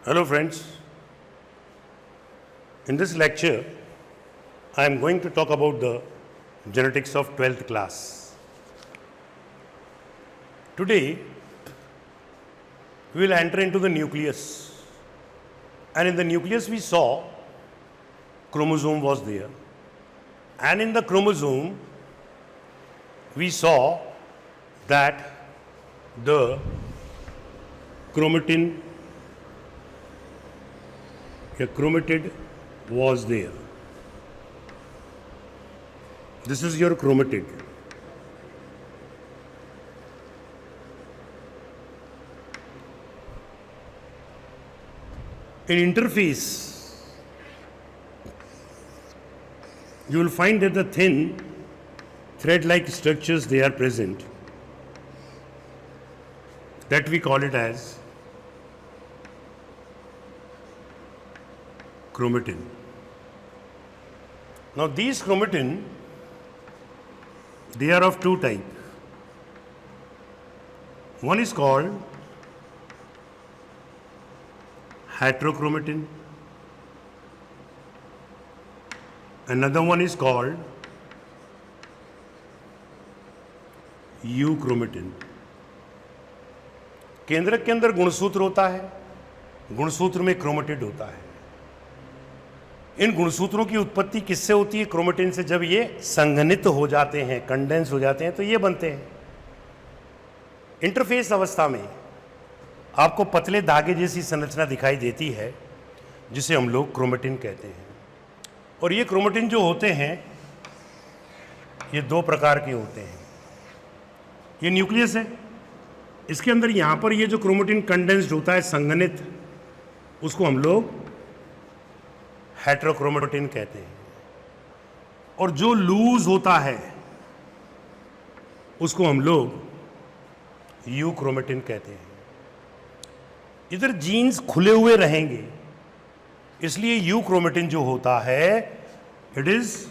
Hello friends, in this lecture I am going to talk about the genetics of 12th class. Today we will enter into the nucleus, and in the nucleus we saw chromosome was there, and in the chromosome we saw that the chromatin, a chromatid was there. This is your chromatid. In interface, you will find that the thin thread-like structures they are present, that we call it as chromatin. Now these chromatin, they are of two types. One is called heterochromatin, another one is called euchromatin. केंद्रक के अंदर गुणसूत्र होता है, गुणसूत्र में chromatid होता है. इन गुणसूत्रों की उत्पत्ति किससे होती है? क्रोमेटिन से. जब ये संघनित हो जाते हैं, कंडेंस हो जाते हैं, तो ये बनते हैं. इंटरफेस अवस्था में आपको पतले धागे जैसी संरचना दिखाई देती है, जिसे हम लोग क्रोमेटिन कहते हैं. और ये क्रोमेटिन जो होते हैं, ये दो प्रकार के होते हैं. ये न्यूक्लियस है, इसके अंदर यहाँ पर ये जो क्रोमेटिन कंडेंस्ड होता है, संघनित, उसको हम लोग हेटेरोक्रोमेटिन कहते हैं. और जो लूज होता है उसको हम लोग यूक्रोमेटिन कहते हैं. इधर जीन्स खुले हुए रहेंगे, इसलिए यूक्रोमेटिन जो होता है, इट इज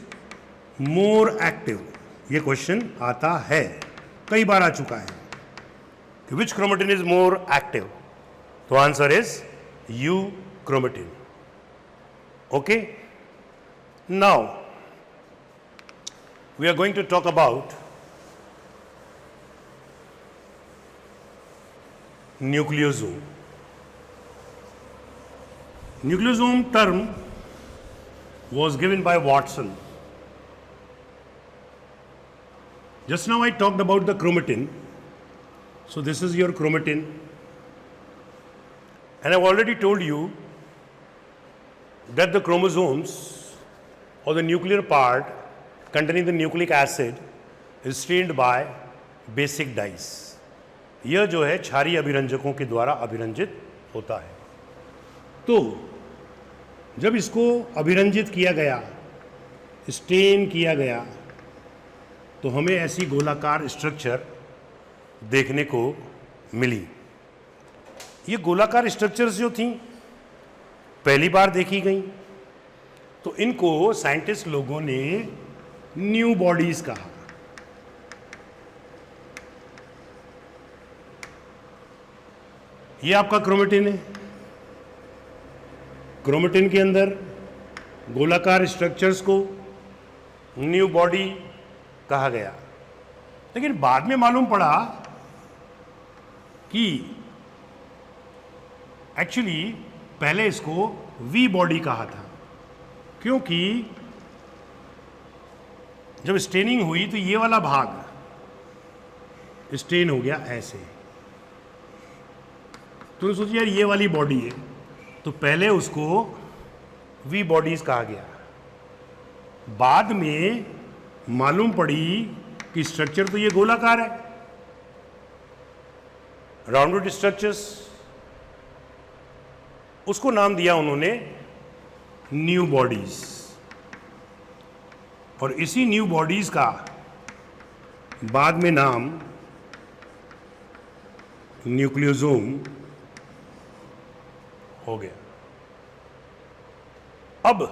मोर एक्टिव. ये क्वेश्चन आता है, कई बार आ चुका है कि विच क्रोमेटिन इज मोर एक्टिव. तो answer is euchromatin. Okay, now we are going to talk about nucleosome. Nucleosome term was given by Watson. Just now I talked about the chromatin. So this is your chromatin, and I've already told you that the chromosomes or the nuclear part containing the nucleic acid is stained by basic dyes. यह जो है क्षारीय अभिरंजकों के द्वारा अभिरंजित होता है. तो जब इसको अभिरंजित किया गया, स्टेन किया गया, तो हमें ऐसी गोलाकार स्ट्रक्चर देखने को मिली. ये गोलाकार स्ट्रक्चर्स जो थी पहली बार देखी गई, तो इनको साइंटिस्ट लोगों ने न्यू बॉडीज कहा. ये आपका क्रोमेटिन है. क्रोमेटिन के अंदर गोलाकार स्ट्रक्चर्स को न्यू बॉडी कहा गया. लेकिन बाद में मालूम पड़ा कि एक्चुअली पहले इसको वी बॉडी कहा था, क्योंकि जब स्टेनिंग हुई तो ये वाला भाग स्टेन हो गया ऐसे. तो सोचिए यार, ये वाली बॉडी है, तो पहले उसको वी बॉडीज कहा गया. बाद में मालूम पड़ी कि स्ट्रक्चर तो ये गोलाकार है, राउंडेड स्ट्रक्चर्स, उसको नाम दिया उन्होंने न्यू बॉडीज. और इसी न्यू बॉडीज का बाद में नाम न्यूक्लियोसोम हो गया. अब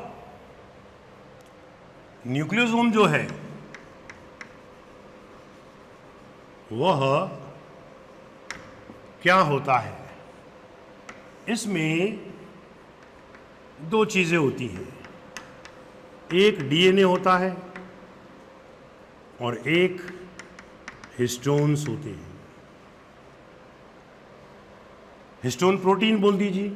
न्यूक्लियोसोम जो है वह क्या होता है, इसमें दो चीज़ें होती हैं, एक डीएनए होता है और एक हिस्टोन्स होते हैं। हिस्टोन प्रोटीन बोल दीजिए।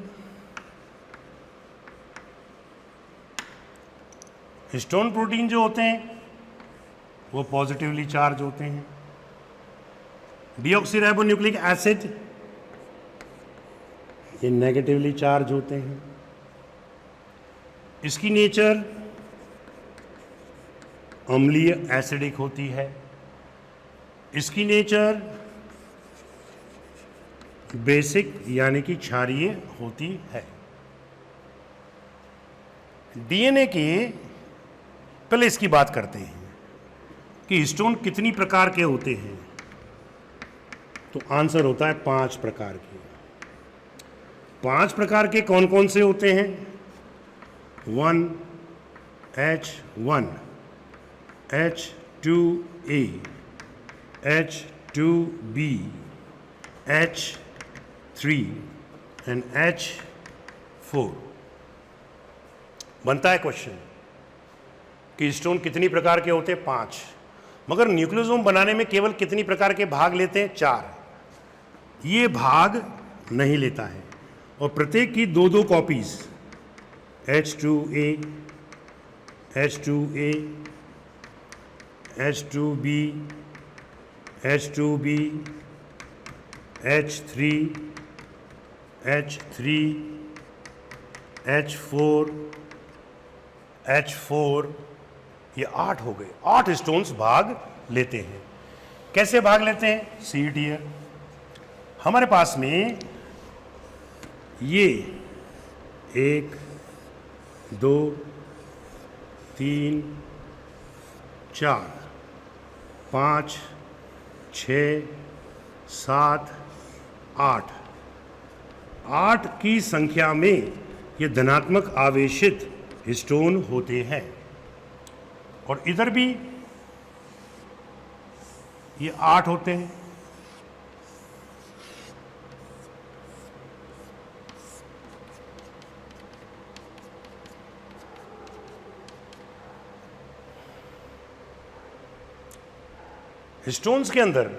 हिस्टोन प्रोटीन जो होते हैं वो पॉजिटिवली चार्ज होते हैं। डीऑक्सीराइबोन्यूक्लिक एसिड ये नेगेटिवली चार्ज होते हैं। इसकी नेचर अम्लीय एसिडिक होती है। इसकी नेचर बेसिक यानी कि क्षारीय होती है। डीएनए के पहले इसकी बात करते हैं कि हिस्टोन कितनी प्रकार के होते हैं। तो आंसर होता है 5 प्रकार के। 5 प्रकार के कौन कौन से होते हैं? 1H1, H2A, H2B, H3 and H4। बनता है क्वेश्चन कि हिस्टोन कितनी प्रकार के होते हैं? 5। मगर न्यूक्लियोसोम बनाने में केवल कितनी प्रकार के भाग लेते हैं? 4। ये भाग नहीं लेता है और प्रत्येक की 2-2 copies, H2A, H2A, H2B, H2B, H3, H3, H4, H4, ये 8 हो गए। 8 हिस्टोन्स भाग लेते हैं। कैसे भाग लेते हैं? See it here. हमारे पास में ये 1, 2, 3, 4, 5, 6, 7, 8। 8 की संख्या में ये धनात्मक आवेशित हिस्टोन होते हैं और इधर भी ये 8 होते हैं। हिस्टोन्स के अंदर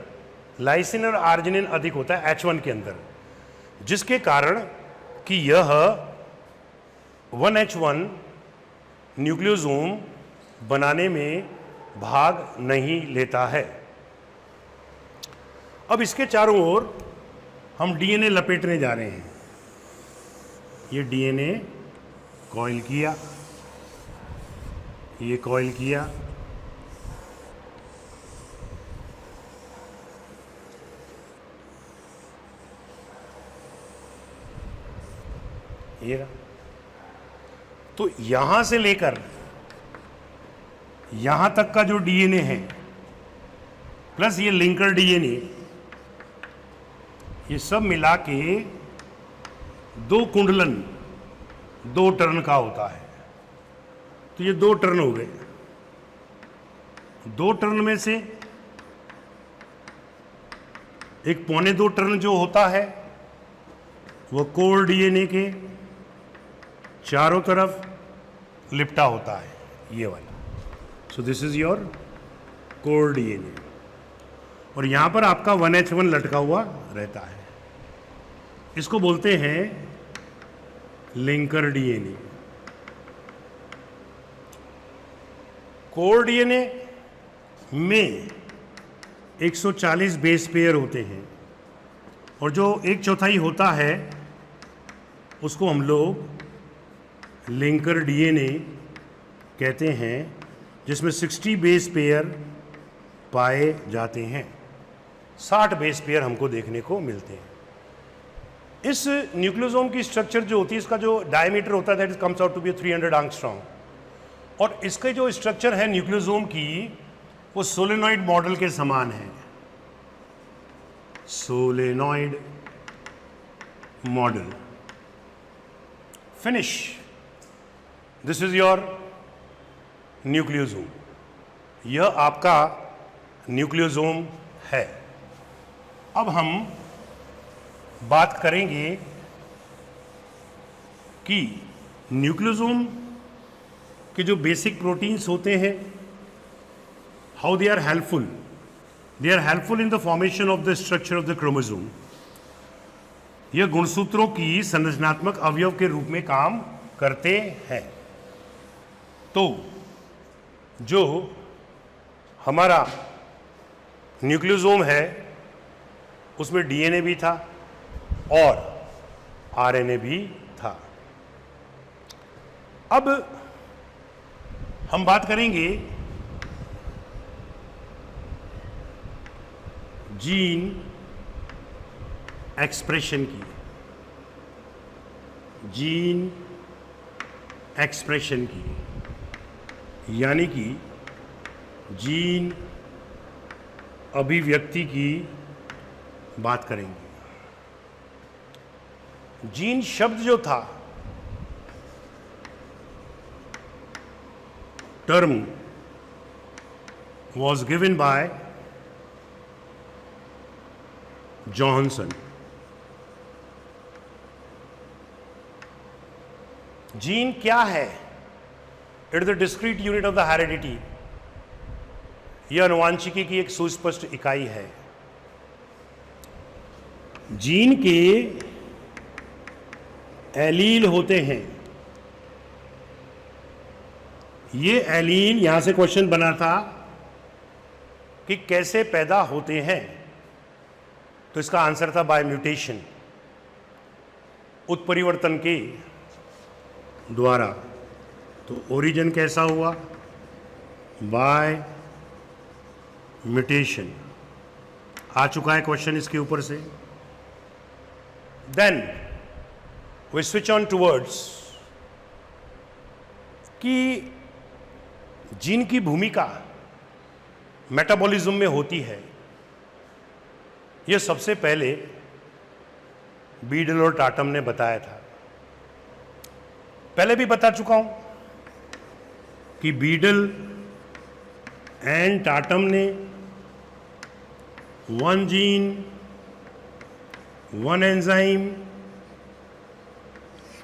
लाइसिन और आर्जिनिन अधिक होता है H1 के अंदर, जिसके कारण कि यह 1H1 न्यूक्लियोसोम बनाने में भाग नहीं लेता है। अब इसके चारों ओर हम डीएनए लपेटने जा रहे हैं। ये डीएनए कॉइल किया, ये कॉइल किया, ये रहा। तो यहां से लेकर यहां तक का जो डीएनए है प्लस ये लिंकर डीएनए, ये सब मिला के 2 कुंडलन 2 टर्न का होता है। तो ये 2 टर्न हो गए। 2 टर्न में से एक 1.25 टर्न जो होता है वो कोर डीएनए के चारों तरफ लिपटा होता है, ये वाला। सो this is your core DNA और यहां पर आपका 1H1 लटका हुआ रहता है। इसको बोलते हैं लिंकर डीएनए। कोर डीएनए में 140 बेस पेयर होते हैं और जो 1/4 होता है उसको हम लोग लिंकर डीएनए कहते हैं, जिसमें 60 बेस पेयर पाए जाते हैं। 60 बेस पेयर हमको देखने को मिलते हैं। इस न्यूक्लियोसोम की स्ट्रक्चर जो होती है, इसका जो डायमीटर होता है that is comes out to be 300 angstrom और इसके जो स्ट्रक्चर है न्यूक्लियोसोम की वो सोलेनॉइड मॉडल के समान है। Solenoid model. Finish. This is your nucleosome. यह आपका न्यूक्लियोसोम है। अब हम बात करेंगे कि न्यूक्लियोसोम के जो बेसिक प्रोटीन्स होते हैं, how they are helpful, they are helpful in the formation of the structure of the chromosome. यह गुणसूत्रों की संरचनात्मक अवयव के रूप में काम करते हैं। तो जो हमारा न्यूक्लियोसोम है उसमें डीएनए भी था और आरएनए भी था। अब हम बात करेंगे जीन एक्सप्रेशन की, जीन एक्सप्रेशन की, यानी कि जीन अभिव्यक्ति की बात करेंगे। जीन शब्द जो था, term was given by Johnson. Gene क्या है? It is the discrete unit of the heredity. यह अनुवांशिकी की एक सुस्पष्ट इकाई है। जीन के एलील होते हैं। ये एलील, यहां से क्वेश्चन बना था कि कैसे पैदा होते हैं, तो इसका आंसर था बाय म्यूटेशन, उत्परिवर्तन के द्वारा। तो ओरिजिन कैसा हुआ? By mutation. आ चुका है क्वेश्चन इसके ऊपर से। Then we switch on towards कि जीन की भूमिका मेटाबॉलिज्म में होती है। यह सबसे पहले बीडल और टाटम ने बताया था। पहले भी बता चुका हूं कि बीडल एंड टाटम ने वन जीन वन एंजाइम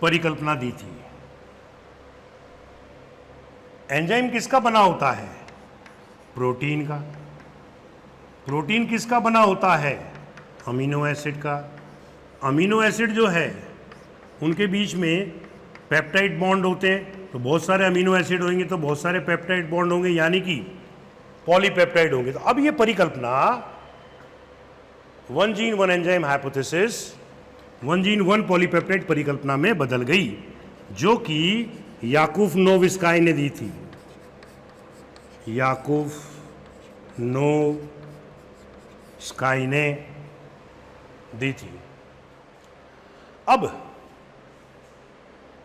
परिकल्पना दी थी। एंजाइम किसका बना होता है? प्रोटीन का। प्रोटीन किसका बना होता है? अमीनो एसिड का। अमीनो एसिड जो है उनके बीच में पेप्टाइड बॉन्ड होते हैं, तो बहुत सारे अमीनो एसिड होंगे तो बहुत सारे पेप्टाइड बॉन्ड होंगे, यानी कि पॉलीपेप्टाइड होंगे। तो अब ये परिकल्पना one gene one enzyme hypothesis, one gene one polypeptide परिकल्पना में बदल गई, जो कि याकूब नोविस्काई ने दी थी। याकूब नोविस्काई ने दी थी। अब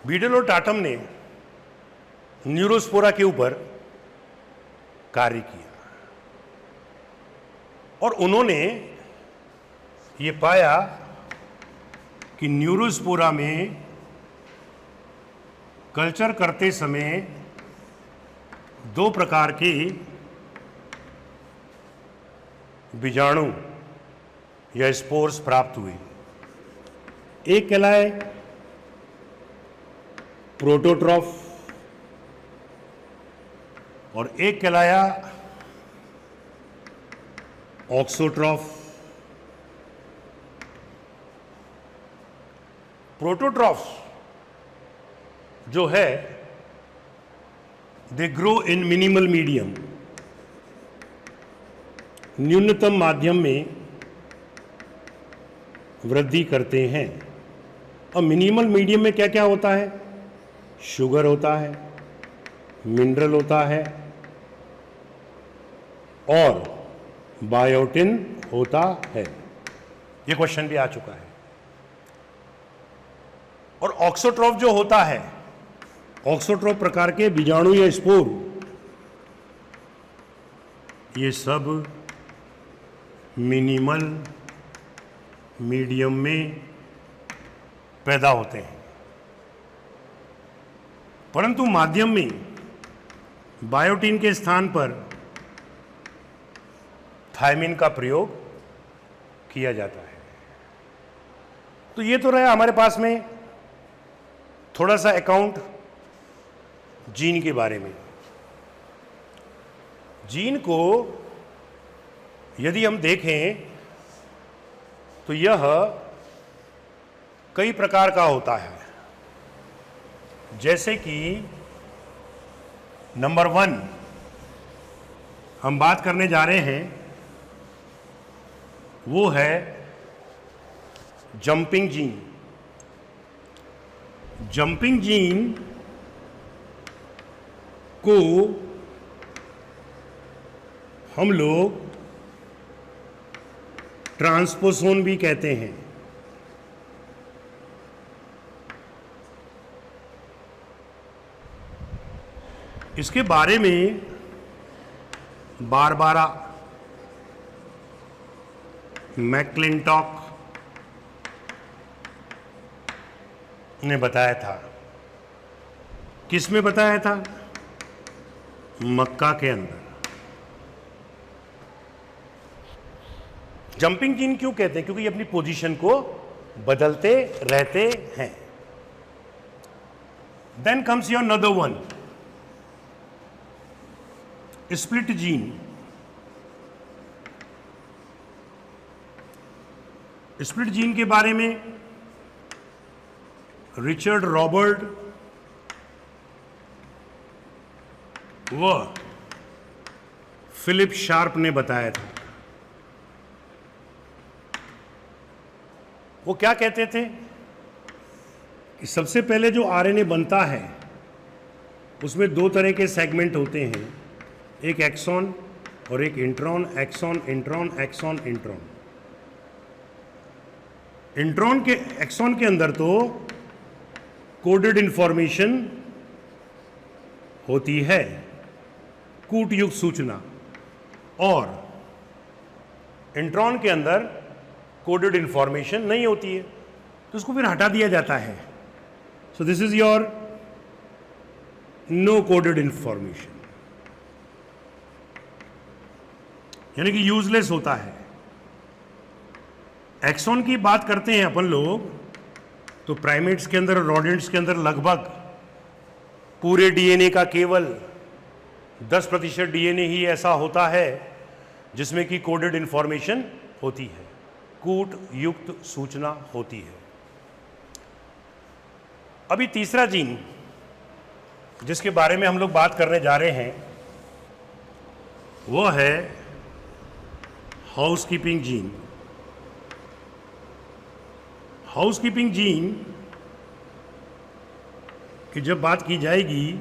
बीडल और टाटम ने न्यूरोस्पोरा के ऊपर कार्य किया और उन्होंने ये पाया कि न्यूरोस्पोरा में कल्चर करते समय दो प्रकार के बीजाणु या स्पोर्स प्राप्त हुए। एक कहलाए प्रोटोट्रॉफ और एक कहलाया ऑक्सोट्रॉफ। प्रोटोट्रॉफ जो है they grow in minimal medium, न्यूनतम माध्यम में वृद्धि करते हैं। और मिनिमल मीडियम में क्या क्या होता है? शुगर होता है, मिनरल होता है और बायोटिन होता है। ये क्वेश्चन भी आ चुका है। और ऑक्सोट्रॉफ जो होता है, ऑक्सोट्रॉफ प्रकार के बीजाणु या स्पोर, ये सब मिनिमल मीडियम में पैदा होते हैं, परंतु माध्यम में बायोटिन के स्थान पर थायमिन का प्रयोग किया जाता है। तो ये तो रहा हमारे पास में थोड़ा सा अकाउंट जीन के बारे में। जीन को यदि हम देखें तो यह कई प्रकार का होता है, जैसे कि नंबर 1 हम बात करने जा रहे हैं वो है जंपिंग जीन। जंपिंग जीन को हम लोग ट्रांसपोसोन भी कहते हैं। इसके बारे में बारबारा मैक्लिंटॉक ने बताया था। किस में बताया था? मक्का के अंदर। जंपिंग जीन क्यों कहते हैं? क्योंकि ये अपनी पोजीशन को बदलते रहते हैं। Then comes your another one, split gene. Split gene के बारे में रिचर्ड रॉबर्ट व फिलिप शार्प ने बताया था। वो क्या कहते थे कि सबसे पहले जो आरएनए बनता है उसमें 2 तरह के सेगमेंट होते हैं, एक एक्सॉन और एक intron. Exon intron, exon intron. Intron के एक्सॉन के अंदर तो कोडेड इंफॉर्मेशन होती है, कूटयुक्त सूचना, और इंट्रॉन के अंदर कोडेड इंफॉर्मेशन नहीं होती है, तो उसको फिर हटा दिया जाता है। So this is your no coded information, यानी कि यूजलेस होता है। एक्सॉन की बात करते हैं अपन लोग तो प्राइमेट्स के अंदर, रोडेंट्स के अंदर लगभग पूरे डीएनए का केवल 10% डीएनए ही ऐसा होता है जिसमें कि कोडेड इंफॉर्मेशन होती है, कूट युक्त सूचना होती है। अभी तीसरा जीन जिसके बारे में हम लोग बात करने जा रहे हैं वो है हाउसकीपिंग जीन। हाउसकीपिंग जीन की जब बात की जाएगी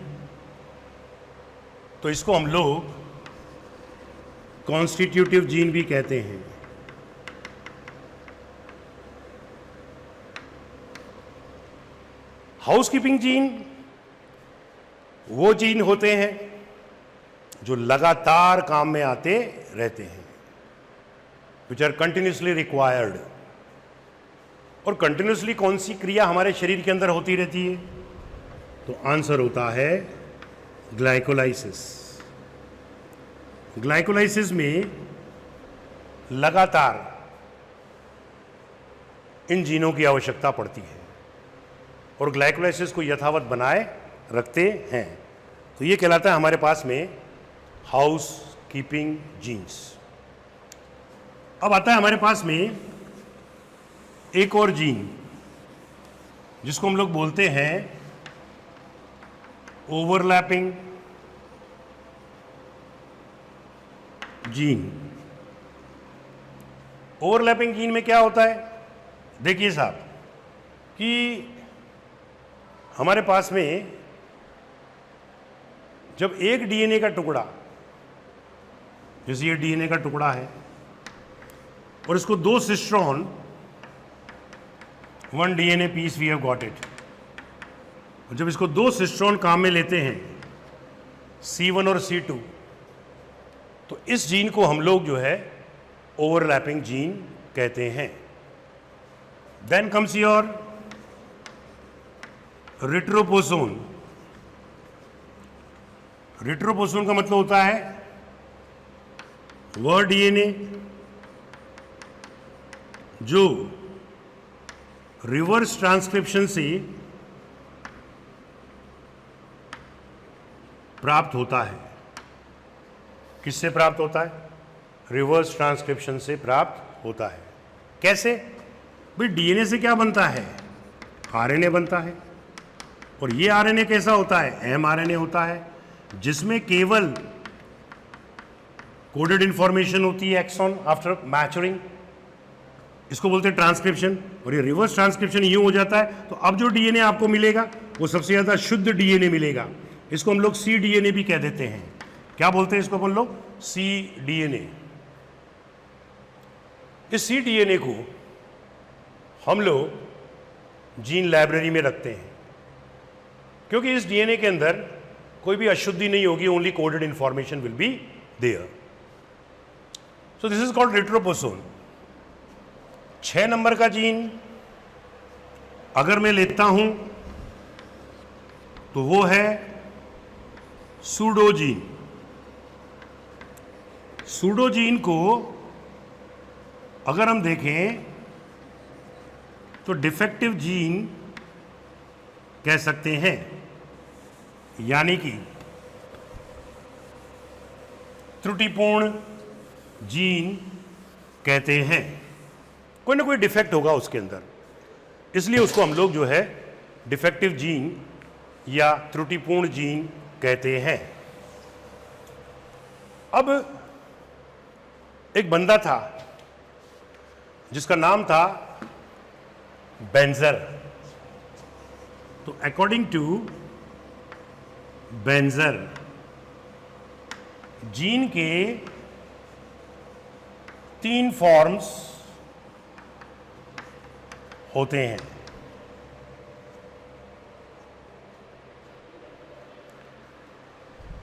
तो इसको हम लोग कॉन्स्टिट्यूटिव जीन भी कहते हैं। हाउसकीपिंग जीन वो जीन होते हैं जो लगातार काम में आते रहते हैं, विच आर कंटिन्यूसली रिक्वायर्ड। और कंटिन्यूसली कौन सी क्रिया हमारे शरीर के अंदर होती रहती है? तो आंसर होता है ग्लाइकोलाइसिस। ग्लाइकोलाइसिस में लगातार इन जीनों की आवश्यकता पड़ती है और ग्लाइकोलाइसिस को यथावत बनाए रखते हैं। तो ये कहलाता है हमारे पास में हाउस कीपिंग जीन्स। अब आता है हमारे पास में एक और जीन जिसको हम लोग बोलते हैं ओवरलैपिंग जीन। ओवरलैपिंग जीन में क्या होता है? देखिए साहब कि हमारे पास में जब एक डीएनए का टुकड़ा, जैसे ये डीएनए का टुकड़ा है और इसको 2 cistron, 1 DNA piece we have got it, और जब इसको 2 सिस्ट्रॉन काम में लेते हैं C1 और C2, तो इस जीन को हम लोग जो है ओवरलैपिंग जीन कहते हैं। Then comes your retroposon. Retroposon का मतलब होता है वह डीएनए जो रिवर्स ट्रांसक्रिप्शन से प्राप्त होता है। किससे प्राप्त होता है? रिवर्स ट्रांसक्रिप्शन से प्राप्त होता है। कैसे? भाई डीएनए से क्या बनता है? आरएनए बनता है। और ये आरएनए कैसा होता है? एमआरएनए होता है, जिसमें केवल कोडेड इंफॉर्मेशन होती है एक्सॉन आफ्टर मैच्योरिंग। इसको बोलते हैं ट्रांसक्रिप्शन। और ये रिवर्स ट्रांसक्रिप्शन यूं हो जाता है तो अब जो डीएनए आपको मिलेगा वो सबसे ज्यादा शुद्ध डीएनए मिलेगा। इसको हम लोग सी डीएनए भी कह देते हैं। क्या बोलते हैं इसको हम लोग? सी डीएनए। इस सी डीएनए को हम लोग जीन लाइब्रेरी में रखते हैं, क्योंकि इस डीएनए के अंदर कोई भी अशुद्धि नहीं होगी, only coded information will be there. So this is called retroposome. 6 नंबर का जीन अगर मैं लेता हूं तो वो है सूडोजीन। सूडोजीन को अगर हम देखें तो डिफेक्टिव जीन कह सकते हैं, यानी कि त्रुटिपूर्ण जीन कहते हैं। कोई ना कोई डिफेक्ट होगा उसके अंदर, इसलिए उसको हम लोग जो है डिफेक्टिव जीन या त्रुटिपूर्ण जीन कहते हैं। अब एक बंदा था जिसका नाम था बेंजर। तो अकॉर्डिंग टू बेंजर, जीन के 3 फॉर्म्स होते हैं।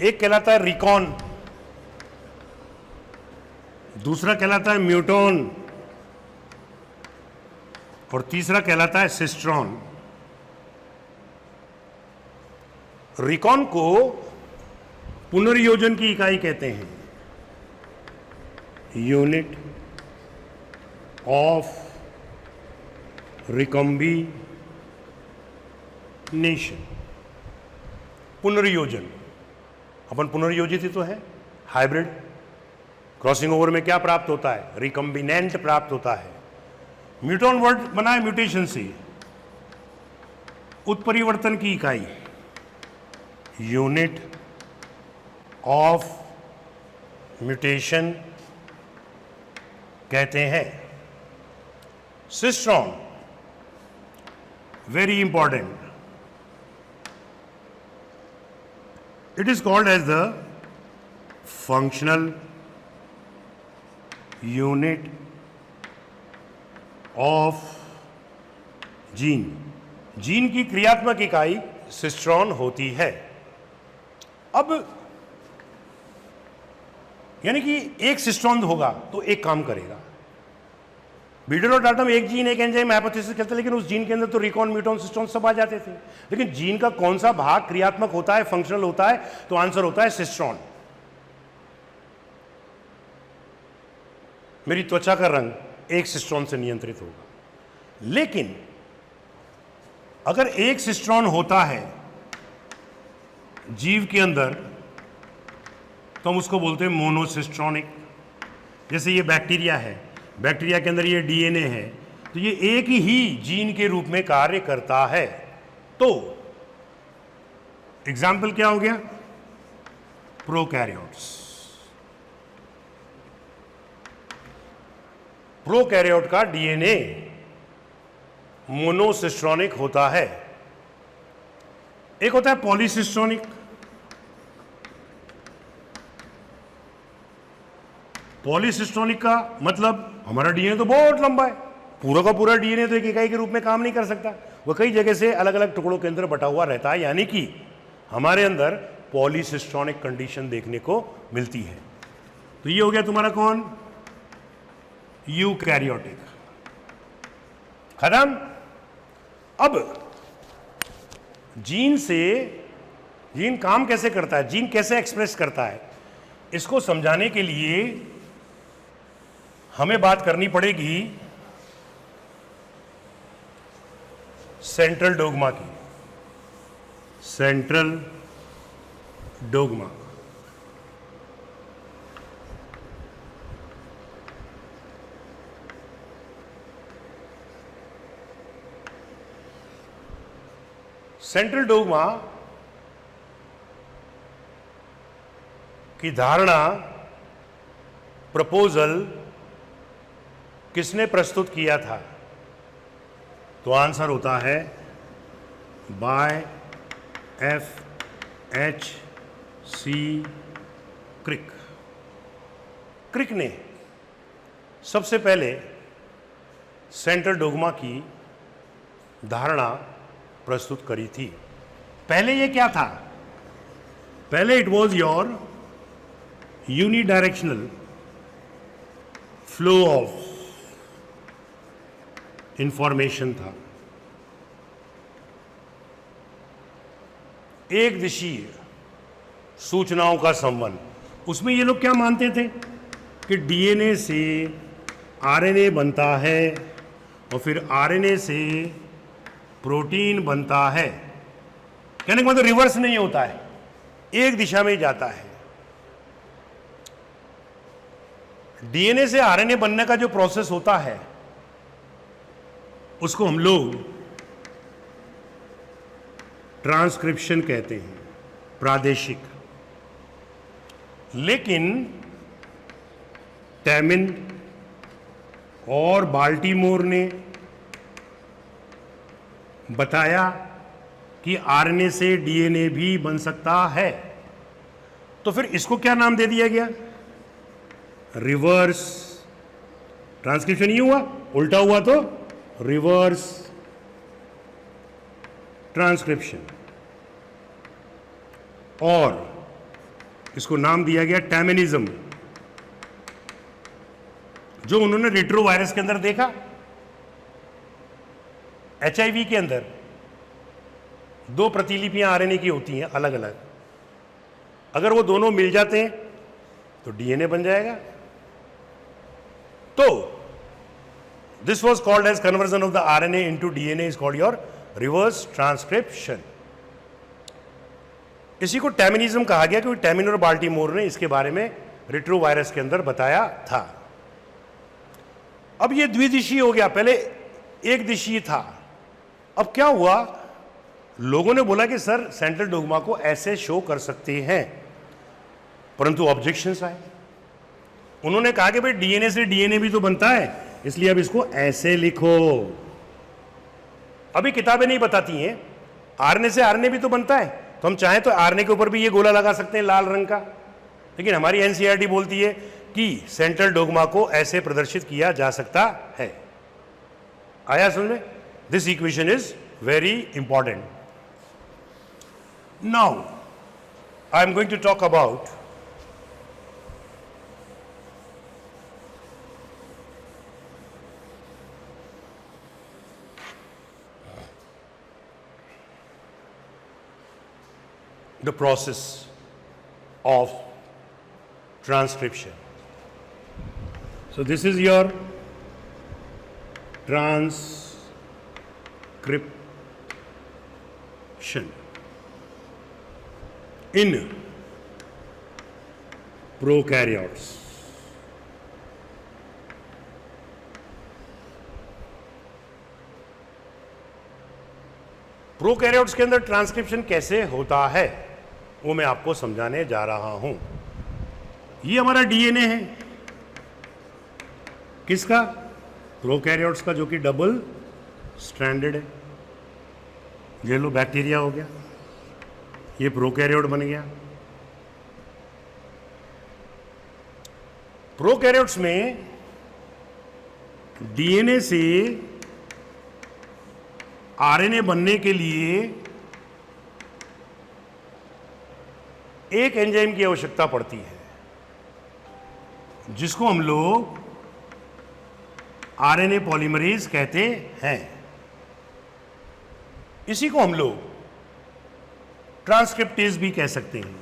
एक कहलाता है रिकॉन, दूसरा कहलाता है म्यूटोन और तीसरा कहलाता है सिस्ट्रॉन। रिकॉन को पुनर्योजन की इकाई कहते हैं, यूनिट ऑफ रिकॉम्बिनेशन। पुनर्योजन, अपन पुनर्योजित ही तो है। हाइब्रिड क्रॉसिंग ओवर में क्या प्राप्त होता है? रिकॉम्बिनेंट प्राप्त होता है। म्यूटोन वर्ड बना है म्यूटेशन से, उत्परिवर्तन की इकाई, यूनिट ऑफ म्यूटेशन कहते हैं। Cistron, very important, it is called as the functional unit of gene। Gene की क्रियात्मक इकाई सिस्ट्रॉन होती है। अब यानी कि एक सिस्ट्रॉन होगा तो एक काम करेगा। बीटल और डाल्टन एक जीन एक एंजाइम हाइपोथेसिस करते, लेकिन उस जीन के अंदर तो रिकॉन, म्यूटोन, सिस्ट्रॉन सब आ जाते थे। लेकिन जीन का कौन सा भाग क्रियात्मक होता है, फंक्शनल होता है? तो आंसर होता है सिस्ट्रॉन। मेरी त्वचा का रंग एक सिस्ट्रॉन से नियंत्रित होगा। लेकिन अगर एक सिस्ट्रॉन होता है जीव के अंदर तो हम उसको बोलते हैं मोनोसिस्ट्रॉनिक। जैसे ये बैक्टीरिया है, बैक्टीरिया के अंदर ये डीएनए है, तो ये एक ही जीन के रूप में कार्य करता है। तो एग्जाम्पल क्या हो गया? प्रोकैरियोट्स। प्रोकैरियोट का डीएनए मोनोसिस्ट्रॉनिक होता है। एक होता है पॉलीसिस्ट्रॉनिक। पॉलीसिस्ट्रॉनिक का मतलब हमारा डीएनए तो बहुत लंबा है, पूरा का पूरा डीएनए तो एक इकाई के रूप में काम नहीं कर सकता, वो कई जगह से अलग अलग टुकड़ों के अंदर बटा हुआ रहता है, यानी कि हमारे अंदर पॉलीसिस्ट्रॉनिक कंडीशन देखने को मिलती है। तो ये हो गया तुम्हारा कौन? यूकैरियोटिक। खत्म। अब जीन से, जीन काम कैसे करता है, जीन कैसे एक्सप्रेस करता है, इसको समझाने के लिए हमें बात करनी पड़ेगी सेंट्रल डोग्मा की। Central dogma. सेंट्रल डोगमा की धारणा, प्रपोजल किसने प्रस्तुत किया था? तो आंसर होता है बाय F.H.C. क्रिक। क्रिक ने सबसे पहले सेंट्रल डोगमा की धारणा प्रस्तुत करी थी। पहले ये क्या था? पहले it was your unidirectional flow of information था, एक दिशीय सूचनाओं का संबंध। उसमें ये लोग क्या मानते थे कि डीएनए से आरएनए बनता है और फिर आरएनए से प्रोटीन बनता है। कहने का मतलब रिवर्स नहीं होता है, एक दिशा में ही जाता है। डीएनए से आरएनए बनने का जो प्रोसेस होता है उसको हम लोग ट्रांसक्रिप्शन कहते हैं, प्रादेशिक। लेकिन टैमिन और बाल्टीमोर ने बताया कि आरएनए से डीएनए भी बन सकता है। तो फिर इसको क्या नाम दे दिया गया? Reverse transcription. ही हुआ, उल्टा हुआ तो रिवर्स ट्रांसक्रिप्शन। और इसको नाम दिया गया टैमिनिज्म, जो उन्होंने रेट्रोवायरस के अंदर देखा। एचआईवी के अंदर दो प्रतिलिपियां आरएनए की होती हैं अलग अलग। अगर वो दोनों मिल जाते हैं तो डीएनए बन जाएगा। तो this was called as conversion of the RNA into DNA is called your reverse transcription. इसी को टैमिनिज्म कहा गया क्योंकि टैमिन और बाल्टीमोर ने इसके बारे में रेट्रोवायरस के अंदर बताया था। अब ये द्विदिशीय हो गया, पहले एक दिशीय था। अब क्या हुआ? लोगों ने बोला कि सर सेंट्रल डोगमा को ऐसे शो कर सकते हैं, परंतु ऑब्जेक्शंस आए। उन्होंने कहा कि भाई डीएनए से डीएनए भी तो बनता है, इसलिए अब इसको ऐसे लिखो। अभी किताबें नहीं बताती हैं आरएनए से आरएनए भी तो बनता है, तो हम चाहें तो आरएनए के ऊपर भी ये गोला लगा सकते हैं लाल रंग का। लेकिन हमारी एनसीईआरटी बोलती है कि सेंट्रल डोगमा को ऐसे प्रदर्शित किया जा सकता है। आया समझ में? This equation is very important. Now I am going to talk about the process of transcription. So this is your transcription in prokaryotes. Prokaryotes के अंदर ट्रांसक्रिप्शन कैसे होता है वो मैं आपको समझाने जा रहा हूं। ये हमारा डीएनए है, किसका? प्रोकैरियोट्स का, जो कि डबल स्ट्रैंडेड है। ये लो बैक्टीरिया हो गया, ये प्रोकैरियोट बन गया। प्रोकैरियोट्स में डीएनए से आरएनए बनने के लिए एक एंजाइम की आवश्यकता पड़ती है, जिसको हम लोग आरएनए पॉलीमरेज कहते हैं। इसी को हम लोग ट्रांसक्रिप्टेज भी कह सकते हैं,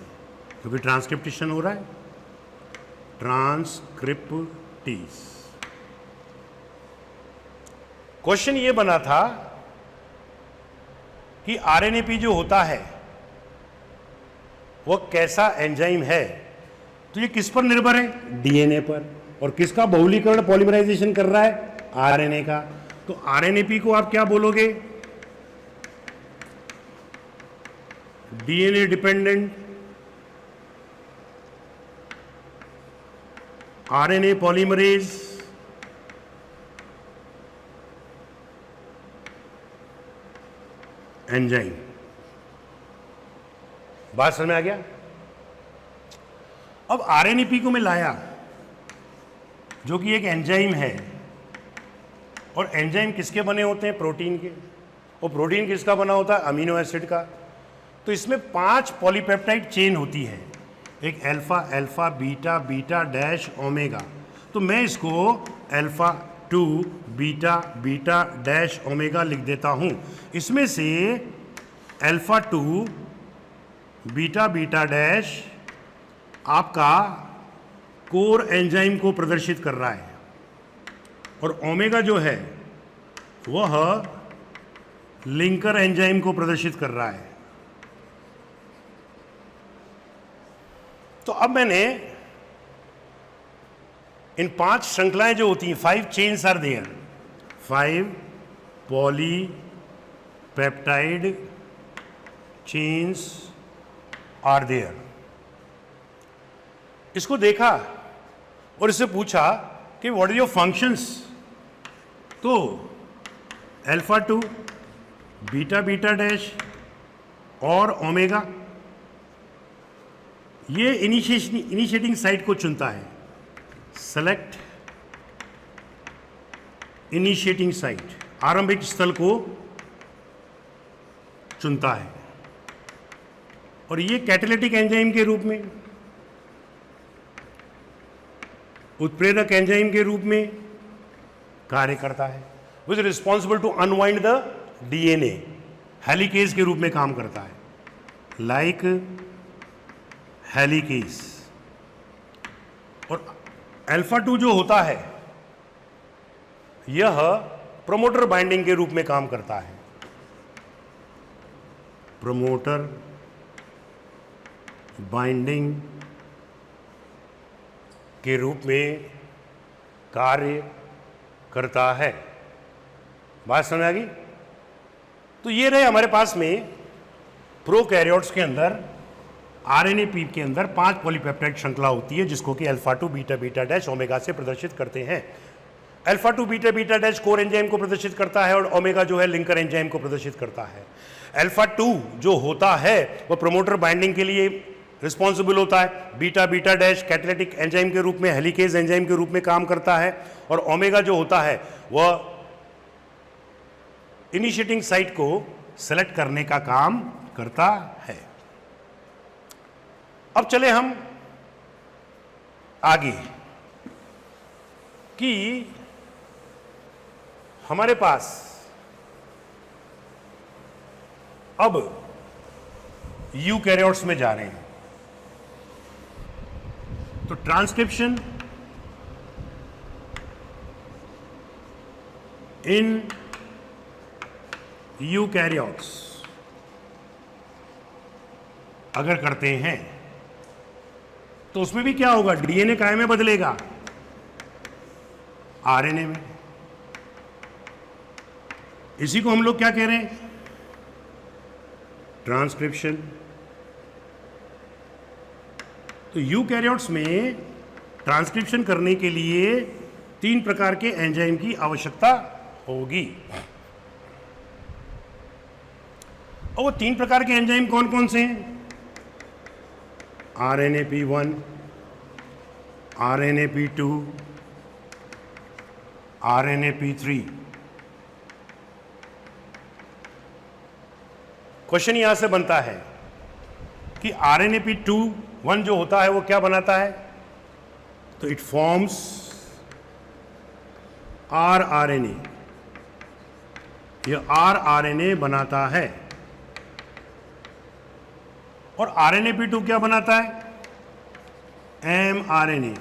क्योंकि ट्रांसक्रिप्टेशन हो रहा है। ट्रांसक्रिप्टेज। क्वेश्चन ये बना था कि आरएनएपी जो होता है वो कैसा एंजाइम है, तो ये किस पर निर्भर है, डीएनए पर। और किसका बहुलीकरण पॉलीमराइजेशन कर रहा है, आरएनए का। तो आरएनएपी को आप क्या बोलोगे, DNA dependent RNA polymerase enzyme. बात समझ में आ गया। अब आरएनएपी को मैं लाया जो कि एक एंजाइम है, और एंजाइम किसके बने होते हैं, प्रोटीन के। और प्रोटीन किसका बना होता है, अमीनो एसिड का। तो इसमें 5 पॉलीपेप्टाइड चेन होती है, एक alpha, alpha, beta, beta dash, omega. तो मैं इसको alpha 2 beta, beta dash, omega लिख देता हूं। इसमें से अल्फा 2 बीटा, बीटा डैश आपका कोर एंजाइम को प्रदर्शित कर रहा है, और ओमेगा जो है वह लिंकर एंजाइम को प्रदर्शित कर रहा है। तो अब मैंने इन 5 श्रृंखलाएं जो होती हैं, 5 chains are there, 5 polypeptide chains are there. इसको देखा और इससे पूछा कि व्हाट इज योर फंक्शंस। तो अल्फा 2 बीटा, बीटा डैश और ओमेगा ये इनिशिएटिंग साइट को चुनता है, सेलेक्ट इनिशिएटिंग साइट, आरंभिक स्थल को चुनता है। और ये कैटालिटिक एंजाइम के रूप में, उत्प्रेरक एंजाइम के रूप में कार्य करता है, which is responsible to unwind the DNA, helicase के रूप में काम करता है, लाइक हेलिकेज। और अल्फा 2 जो होता है यह प्रोमोटर बाइंडिंग के रूप में काम करता है, प्रोमोटर बाइंडिंग के रूप में कार्य करता है। बात समझ आ गई। तो ये रहे हमारे पास में प्रोकैरियोट्स के अंदर, आरएनएपी के अंदर 5 पॉलीपेप्टाइड श्रृंखला होती है, जिसको कि alpha 2 beta, beta dash, omega से प्रदर्शित करते हैं। Alpha 2 beta, beta dash core enzyme को प्रदर्शित करता है, और ओमेगा जो है लिंकर एंजाइम को प्रदर्शित करता है। अल्फा 2 जो होता है वह प्रोमोटर बाइंडिंग के लिए रिस्पॉन्सिबल होता है, beta, beta dash catalytic enzyme के रूप में, हेलिकेज एंजाइम के रूप में काम करता है, और ओमेगा जो होता है वह इनिशिएटिंग साइट को सेलेक्ट करने का काम करता है। अब चले हम आगे कि हमारे पास अब यूकैरियोट्स में जा रहे हैं। तो ट्रांसक्रिप्शन इन यूकैरियोट्स अगर करते हैं तो उसमें भी क्या होगा, डीएनए काय में बदलेगा, आरएनए में। इसी को हम लोग क्या कह रहे हैं, ट्रांसक्रिप्शन। तो यूकैरियोट्स में ट्रांसक्रिप्शन करने के लिए 3 प्रकार के एंजाइम की आवश्यकता होगी। और वो 3 प्रकार के एंजाइम कौन कौन से हैं, RNAP1, RNAP2, RNAP3। क्वेश्चन यहां से बनता है कि RNAP2 जो होता है वो क्या बनाता है, तो इट फॉर्म्स rRNA, यह rRNA बनाता है। और RNAP2 क्या बनाता है, mRNA।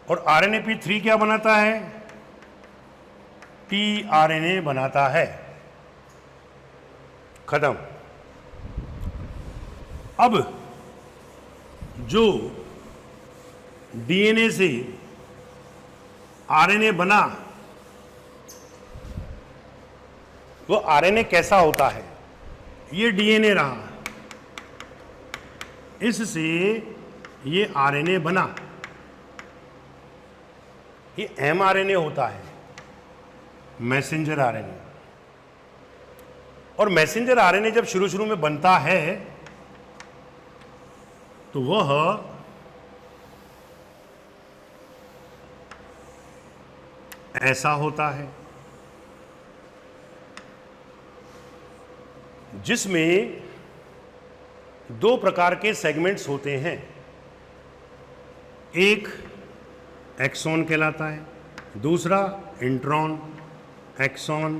और RNAP3 क्या बनाता है, tRNA बनाता है। खत्म। अब जो डीएनए से आरएनए बना, वो आरएनए कैसा होता है? ये डीएनए रहा, इससे ये आरएनए बना, ये एमआरएनए होता है, मैसेंजर आरएनए। और मैसेंजर आरएनए जब शुरू शुरू में बनता है तो वह ऐसा होता है, जिसमें दो प्रकार के सेगमेंट्स होते हैं। एक एक्सॉन कहलाता है, दूसरा intron. Exon,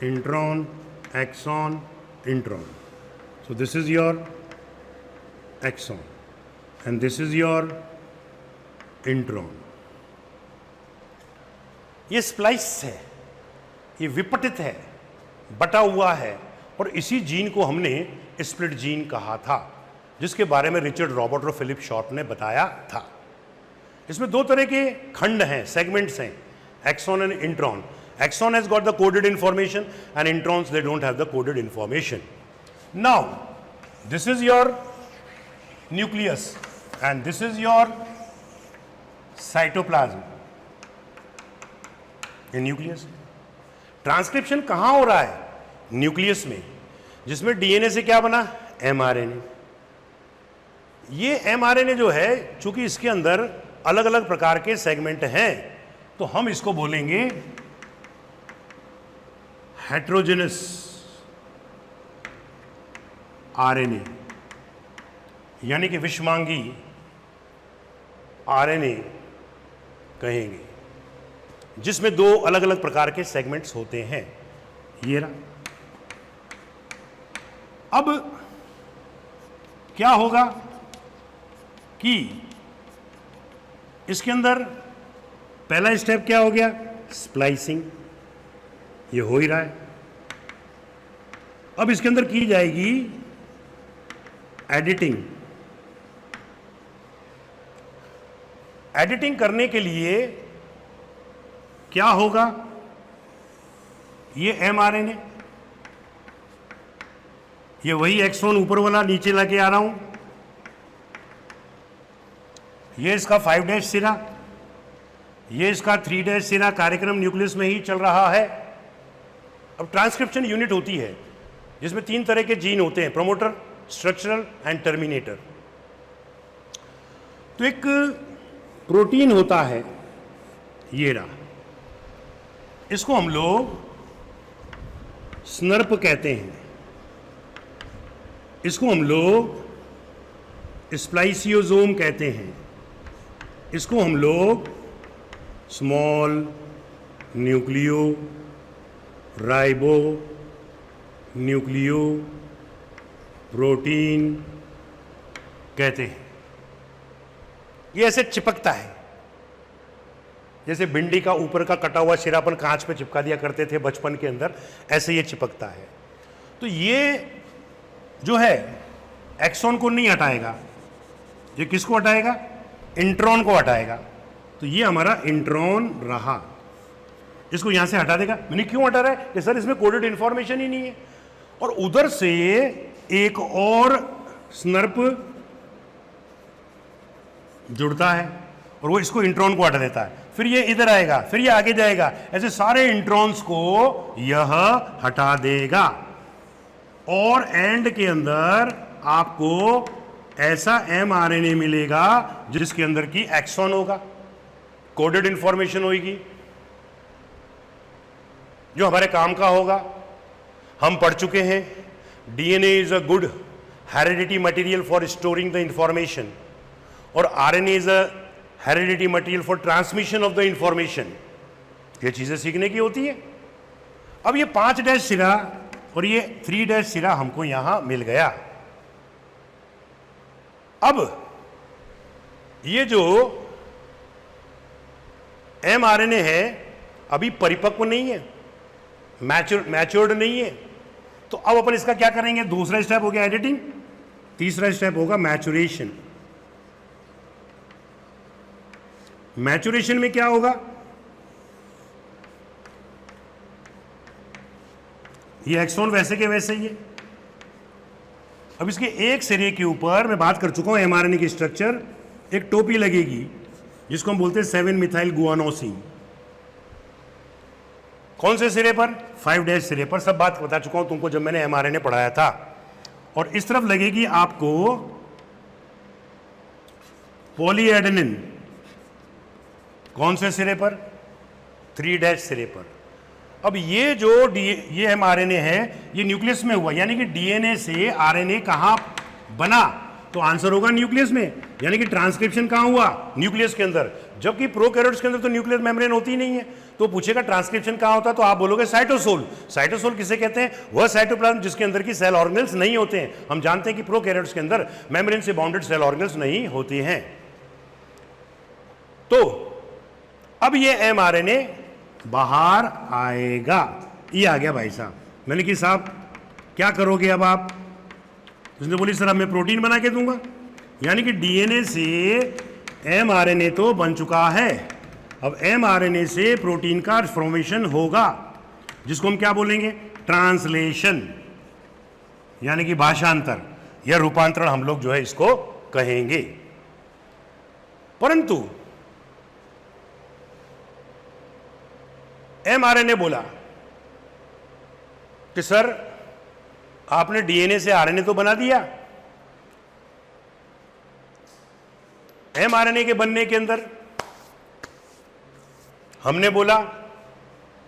intron, exon, intron. So this is your exon and this is your intron. ये स्प्लाइस है, ये विपटित है, बटा हुआ है, और इसी जीन को हमने स्प्लिट जीन कहा था, जिसके बारे में रिचर्ड रॉबर्ट और फिलिप शॉर्प ने बताया था। इसमें दो तरह के खंड हैं, सेगमेंट्स हैं, exon and intron. Exon has got the coded information and introns they don't have the coded information. Now this is your nucleus and this is your cytoplasm. ये न्यूक्लियस है। ट्रांसक्रिप्शन कहां हो रहा है? न्यूक्लियस में, जिसमें DNA से क्या बना? एमआरएनए। ये एमआरएनए जो है, चूंकि इसके अंदर अलग अलग प्रकार के सेगमेंट हैं, तो हम इसको बोलेंगे हेट्रोजेनस आरएनए, यानी कि विषमांगी आरएनए कहेंगे, जिसमें दो अलग अलग प्रकार के सेगमेंट्स होते हैं। ये रहा। अब क्या होगा कि इसके अंदर पहला स्टेप क्या हो गया? स्प्लाइसिंग। ये हो ही रहा है। अब इसके अंदर की जाएगी एडिटिंग। एडिटिंग करने के लिए क्या होगा? ये एमआरएनए, ये वही एक्सॉन ऊपर वाला नीचे लाके आ रहा हूं, ये इसका 5' सिरा, ये इसका 3' सिरा, कार्यक्रम न्यूक्लियस में ही चल रहा है। अब ट्रांसक्रिप्शन यूनिट होती है, जिसमें 3 तरह के जीन होते हैं, प्रमोटर, स्ट्रक्चरल एंड टर्मिनेटर। तो एक प्रोटीन होता है, ये रहा, इसको हम लोग स्नर्प कहते हैं, इसको हम लोग स्प्लाइसियोसोम कहते हैं, इसको हम लोग small nucleo ribo nucleo protein कहते हैं। ये ऐसे चिपकता है, जैसे भिंडी का ऊपर का कटा हुआ सिरापन कांच पे चिपका दिया करते थे बचपन के अंदर, ऐसे ये चिपकता है। तो ये जो है एक्सॉन को नहीं हटाएगा, ये किसको हटाएगा? इंट्रॉन को हटाएगा। तो ये हमारा इंट्रॉन रहा, इसको यहां से हटा देगा। मैंने क्यों हटा रहा है? कि सर इसमें कोडेड इंफॉर्मेशन ही नहीं है। और उधर से एक और स्नर्प जुड़ता है और वो इसको इंट्रॉन को हटा देता है, फिर ये इधर आएगा, फिर ये आगे जाएगा, ऐसे सारे इंट्रॉन्स को यह हटा देगा। और एंड के अंदर आपको ऐसा एमआरएनए मिलेगा जिसके अंदर की एक्सॉन होगा, कोडेड इंफॉर्मेशन होगी, जो हमारे काम का होगा। हम पढ़ चुके हैं, DNA is a good heredity material for storing the information और RNA is a heredity material for transmission of the information. ये चीजें सीखने की होती है। अब ये 5' सिरा और ये 3' सिरा हमको यहां मिल गया। अब ये जो एमआरएनए है अभी परिपक्व नहीं है, मैच्योर्ड नहीं है। तो अब अपन इसका क्या करेंगे? दूसरा स्टेप हो गया एडिटिंग। तीसरा स्टेप होगा मैचुरेशन। मैचुरेशन में क्या होगा, ये एक्सॉन वैसे के वैसे ही है। अब इसके एक सिरे के ऊपर मैं बात कर चुका हूं एमआरएनए की स्ट्रक्चर, एक टोपी लगेगी जिसको हम बोलते हैं 7 मिथाइल गुआनोसिन। कौन से सिरे पर, 5' सिरे पर। सब बात बता चुका हूं तुमको जब मैंने एमआरएनए पढ़ाया था। और इस तरफ लगेगी आपको पॉलीएडेनिन। कौन से सिरे पर, 3' सिरे पर। अब ये जो ये एमआरएनए है ये न्यूक्लियस में हुआ, यानी कि डीएनए से आरएनए कहां बना, तो आंसर होगा न्यूक्लियस में। यानी कि ट्रांसक्रिप्शन कहां हुआ, न्यूक्लियस के अंदर। जबकि प्रोकैरियोट्स के अंदर तो न्यूक्लियर मेम्ब्रेन होती नहीं है। तो पूछेगा ट्रांसक्रिप्शन कहां होता है, तो आप बोलोगे साइटोसोल। साइटोसोल किसे कहते हैं, वह साइटोप्लाज्म जिसके अंदर की सेल ऑर्गेनल्स नहीं होते हैं। हम जानते हैं कि प्रोकैरियोट्स के अंदर मेम्ब्रेन से बाउंडेड सेल ऑर्गेनल्स नहीं होते हैं। तो अब ये एमआरएनए बाहर आएगा, ये आ गया भाई साहब। मैंने कि साहब क्या करोगे अब आप, उसने बोली सर अब मैं प्रोटीन बना के दूंगा। यानी कि डीएनए से एमआरएनए तो बन चुका है, अब एमआरएनए से प्रोटीन का फॉर्मेशन होगा, जिसको हम क्या बोलेंगे, ट्रांसलेशन, यानी कि भाषांतर या रूपांतरण हम लोग जो है इसको कहेंगे। परंतु एमआरएनए बोला कि सर आपने डीएनए से आरएनए तो बना दिया। एमआरएनए के बनने के अंदर हमने बोला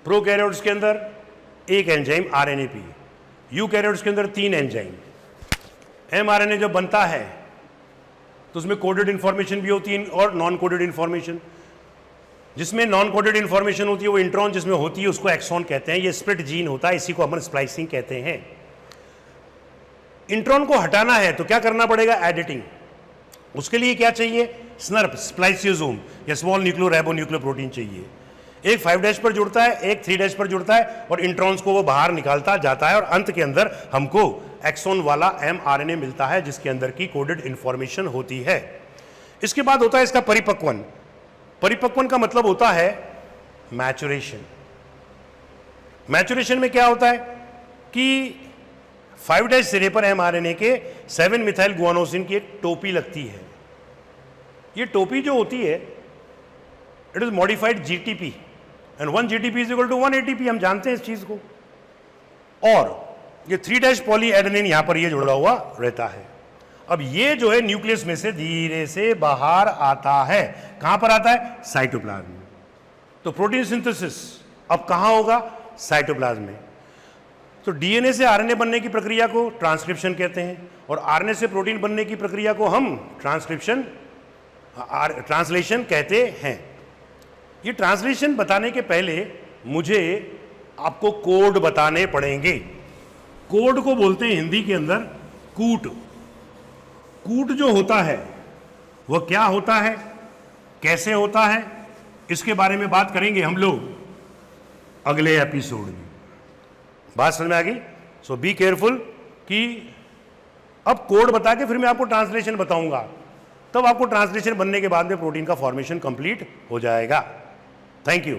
प्रोकैरियोट्स के अंदर एक एंजाइम आरएनएपी, यूकैरियोट्स के अंदर 3 एंजाइम। एमआरएनए जब बनता है तो उसमें कोडेड इंफॉर्मेशन भी होती है और नॉन कोडेड इंफॉर्मेशन। जिसमें नॉन कोडेड इंफॉर्मेशन होती है वो इंट्रॉन जिसमें होती है उसको एक्सॉन कहते हैं। ये स्प्लिट जीन होता है, इसी को हम स्प्लाइसिंग कहते हैं। इंट्रॉन को हटाना है तो क्या करना पड़ेगा, एडिटिंग। उसके लिए क्या चाहिए, स्नर्प, स्प्लाइसियोसोम या स्मॉल न्यूक्लियोराइबोन्यूक्लियो प्रोटीन चाहिए। एक 5' पर जुड़ता है, एक 3' पर जुड़ता है और इंट्रॉन्स को वो बाहर निकालता जाता है और अंत के अंदर हमको एक्सॉन वाला एमआरएनए मिलता है जिसके अंदर की कोडेड इंफॉर्मेशन होती है। इसके बाद होता है इसका परिपक्वन। परिपक्वन का मतलब होता है मैचुरेशन। मैचुरेशन में क्या होता है कि 5' सिरे पर एमआरएनए के 7 मिथाइल गुआनोसिन की एक टोपी लगती है। ये टोपी जो होती है it is modified GTP and 1 GTP is equal to 1 ATP. हम जानते हैं इस चीज को। और ये 3' पॉलीएडेनिन यहां पर ये जुड़ा हुआ रहता है। अब ये जो है न्यूक्लियस में से धीरे से बाहर आता है। कहां पर आता है, साइटोप्लाज्म में। तो प्रोटीन सिंथेसिस अब कहां होगा, साइटोप्लाज्म में। तो डीएनए से आरएनए बनने की प्रक्रिया को ट्रांसक्रिप्शन कहते हैं और आरएनए से प्रोटीन बनने की प्रक्रिया को हम ट्रांसलेशन कहते हैं। ये ट्रांसलेशन बताने के पहले मुझे आपको कोड बताने पड़ेंगे। कोड को बोलते हैं हिंदी के अंदर कूट। कूट जो होता है वह क्या होता है, कैसे होता है, इसके बारे में बात करेंगे हम लोग अगले एपिसोड में। बात समझ में आ गई। सो बी केयरफुल कि अब कोड बता के फिर मैं आपको ट्रांसलेशन बताऊंगा, तब आपको ट्रांसलेशन बनने के बाद में प्रोटीन का फॉर्मेशन कंप्लीट हो जाएगा। Thank you.